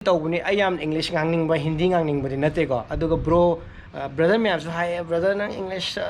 tawbuni I am English ngangning ba Hindi ngangning ba din nate ko aduga bro brother me also hi brother nang English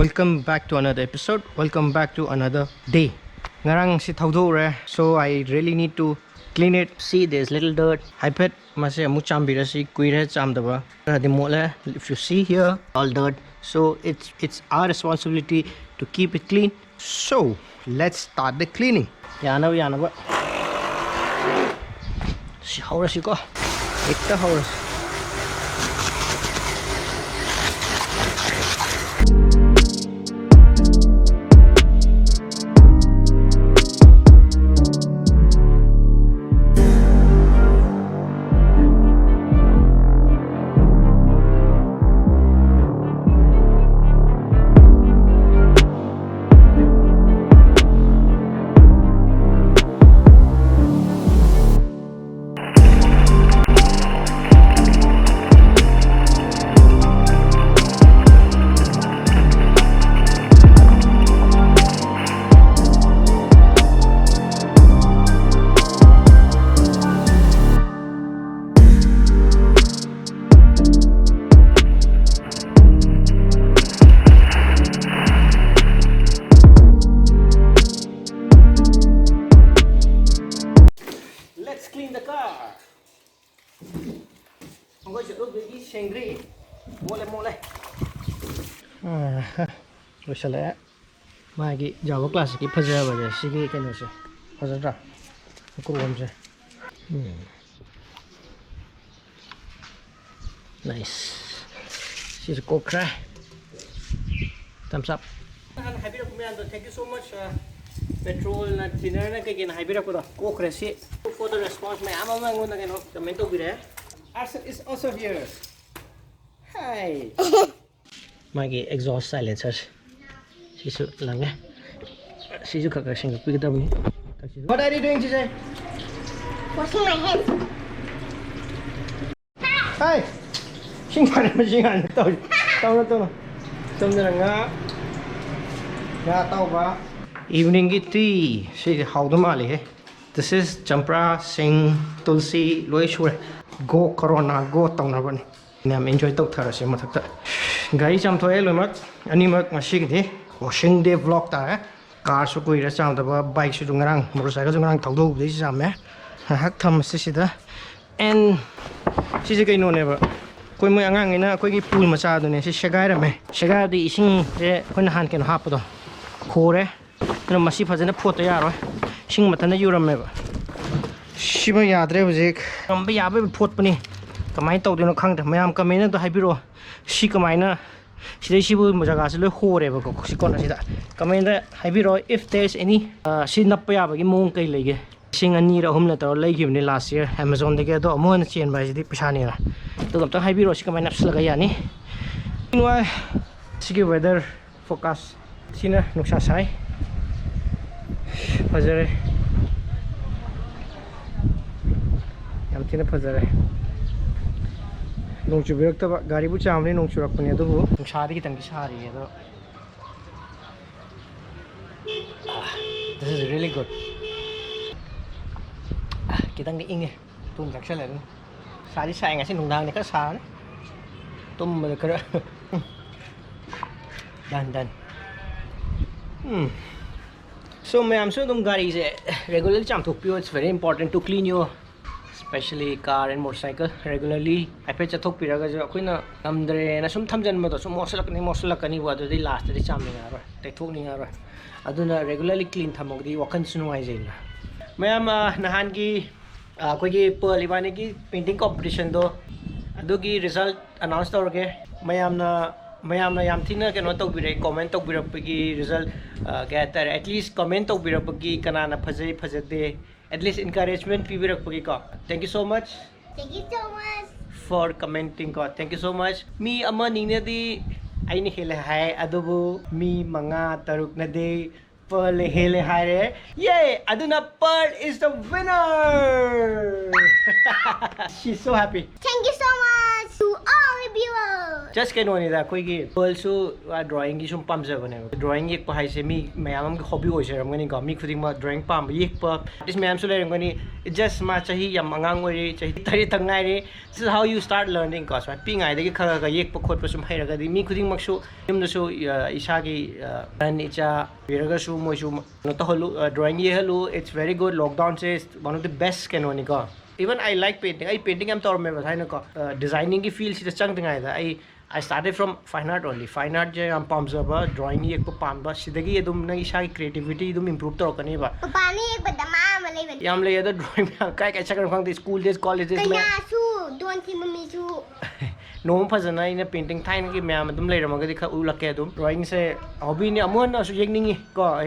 Welcome back to another episode. Welcome back to another day. Ngarang si thawdo re, so I really need to clean it. See, there's little dirt. Hypet mase amu chambira si kuire chamdaba. Dimole. If you see here, all dirt. So it's our responsibility to keep it clean. So let's start the cleaning. Yana ba. Si haura si ko. Ekta haura. Clean the car. I'm going to look at this shingri. Mole. Shall I? My Java class, keep preserve. She can say. Hazardra. Nice. She's a cook. Thumbs up. Thank you so much. Petrol na dinner na kay ginahaybira ko da cook resi for the response may ama mangun na gano comment bire Arsen is also here. Hi. Magi exhaust silencers sisu lang eh sisu ka sing pi da mi. What are you doing today? Washing my hands. Hi. Sing pa na singan to na som na nga tao ba. Evening tea. See how the mali. This is champra, sing, tulsi, loishur. Go corona, go tongnabani. I'm enjoy to therasi matakta. Gari cham thoe lomak. Animak mashik de. Washing day vlog ta. Car so koi rasam da bike su ngarang motorcycle ngarang thawdo de sam me. Hak tham sida. And sisi kai no ne ba. Koi mo angang ina koi gi pool macha do ne si shagai ra me. Shagai di ising re koi na han ken hap do. Khore. Masi fazana photo yaro sing matana yurameba shiba yadre bujik kamba yabe phot pani kamai tawdino khangda mayam kamena to haibiro shi kamaina sidai sibu jaga se loi hore ba ko sikona sida kamenda haibiro if there's any si nappa yaba gi mong kai lege sing ani ra hum na tor lei gibni last year Amazon de ge do amon chen ba sidi pisani ra to gamta haibiro si kamai naps laga yani meanwhile sigi weather forecast sina nuksa sai Fazare yam thina fazare nong chubirak ta gari bu chamni nong churak pune do bu sari ki tangi sari ye do this is really good kitang ni inge tum jaksala ni sari sai nga sin nong dang ni ka sa tum ma ka dan So I'm sure guys regularly it's very important to clean your especially car and motorcycle regularly. I pay chathok piraga jo akoina amdre na sum thamjan ma do sum mosalakani wa do di last di chamning aro tethok ning aro aduna regularly clean thamogdi wakan sunuai jaina mayam nahan gi koi gi pelibani gi painting competition do adugi result announce tawrge mayamna yam thina keno tawbire comment tawbirapagi result at least comment tawbirapagi kanana phajai phajade at least encouragement pibirakpagi ko. Thank you so much Thank you so much. for commenting ko. Thank you so much. Mi ama ningnadi ay ni hele hai adubu mi mga taruk na de Pearl hele hai re. Yay! Aduna Pearl is the winner. She's so happy. Thank you so much to all viewers. Just kano nila koigi Pearl su drawing gi sum pamjaba ne. Drawing yek pa hai se mi mayam am hobby oi seram gani ko mi khuding ma drawing pam yek pa this mayam su leram gani it just ma chahi yam angang oi chahi 30 tangai re. This is how you start learning cause right pi ngai de kha yek pa khot pa sum haira ga di mi khuding mak su yum da su isa gi dan icha biraga su mo su no to holu drawing ye hello it's very good lockdown says one of the best kano ni ko. Even I like painting. I painting am tor me bathai na ko designing ki field si chang tingai da I started from fine art only. Fine art je am pamjaba drawing yek pa pamba sidagi edum na isa creativity edum improve tor kani ba. Papa ni ek badama malay bad. Yam le da drawing kai kai chakar khang school days college days Kaya su don si mami su. no phajana ina painting thain ki myam adum leiramaga di kha ulake adum drawing se hobby ni amon na su yekningi ko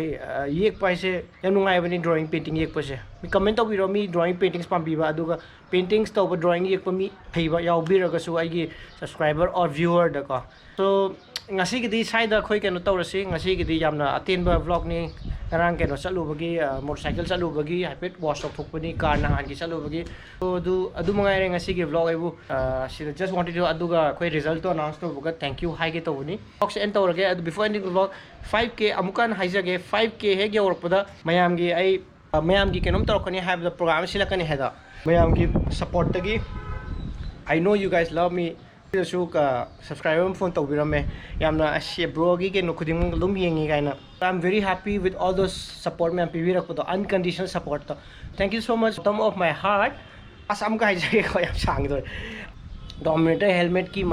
yek pa se yam nungai bani drawing painting yek pa se mi comment to biro mi drawing paintings pambi ba aduga paintings to ba drawing yek pa mi theiba yaw biraga su ai gi subscriber or viewer da ko so ngasi gi di sai da khoi keno tawrasi ngasi gi di yamna atenba vlog ni ngarang keno chalu bagi motorcycle chalu bagi hapet wash tok thokpani car na han gi chalu bagi so adu mangai re ngasi gi vlog ai bu just wanted to aduga khoi result to announce to buga thank you hi ge to buni box end tawrage adu before ending the vlog 5k amukan haijage 5k he ge orpada mayam gi ai mayam gi kenom tawkani have the program silakani heda mayam gi support tagi I know you guys love me su ka subscriber phone tawbirame yamna ashe bro gi ke no khuding lum yengi kaina I'm very happy with all those support me am pivirak to unconditional support to thank you so much bottom of my heart asam ka jage ko yam sang do dominator helmet ki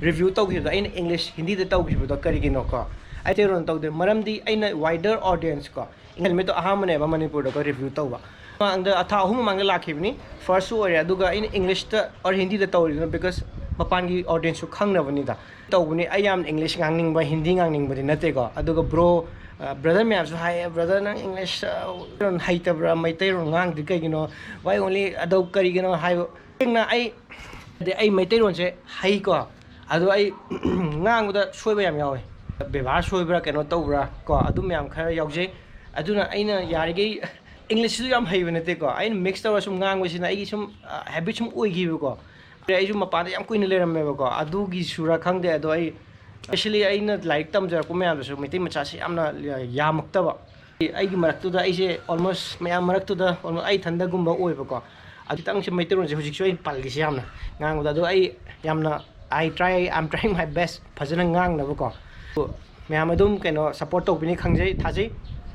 review taw gi in English hindi de taw gi do kari gi no ko ai te ron taw de maram di aina wider audience ko helmet to ahamane ba manipur do review taw ba ang da atha hum mang la khibni first ore aduga in English ta or hindi de taw because mapangi audience su khangnabani da tawbuni I am English ngangning ba Hindi ngangning ba dinate ko aduga bro brother me am so hi brother nang English ron haita bra maitai ron ngang di kai gino why only adaw kari gino hi na ai maitai ron se hai ko adu ai ngang da soiba yam yawe beba soibra keno tawbra ko adu me am khara yauje aduna aina yarige English su yam haibnate ko aina mix tawra sum ngang wisi na ai sum habit sum oigi ko I am a part of the Adu Gisura Kang de Adoi. Especially, I not like them, the command, so meeting Machashi, I'm not Yamaktava. I give Marak to the Asia almost may Amarak to the 800 Gumba Oivoka. I think she made the in Palisiana. Gang with I Yamna. I'm trying my best. Pazanan Gang Navoko. Mamadum can support Opini Kangje, Tazi.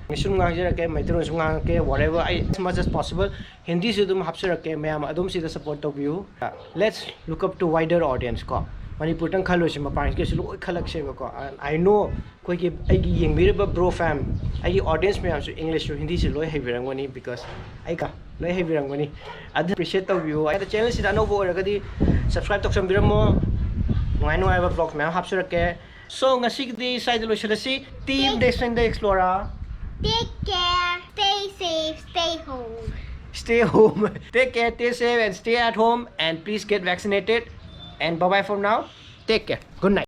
Whatever as much as possible Hindi sudum hapsirake mayam adum sida support of you let's look up to wider audience ko Manipur tang khalo sima parents ke sulu khalak se ko I know koi ki ai gi yengbiraba bro fam ai audience mayam su English su Hindi se loi hebirangoni because ai ka loi hebirangoni ad appreciate of you ai the channel sida no bo ragadi subscribe tok sambiramo ngai no ai vlog mayam hapsirake so ngasi di side lo silasi team Devson the Explorer. Take care, stay safe, stay home. Stay home. Take care, stay safe and stay at home and please get vaccinated. And bye-bye for now. Take care. Good night.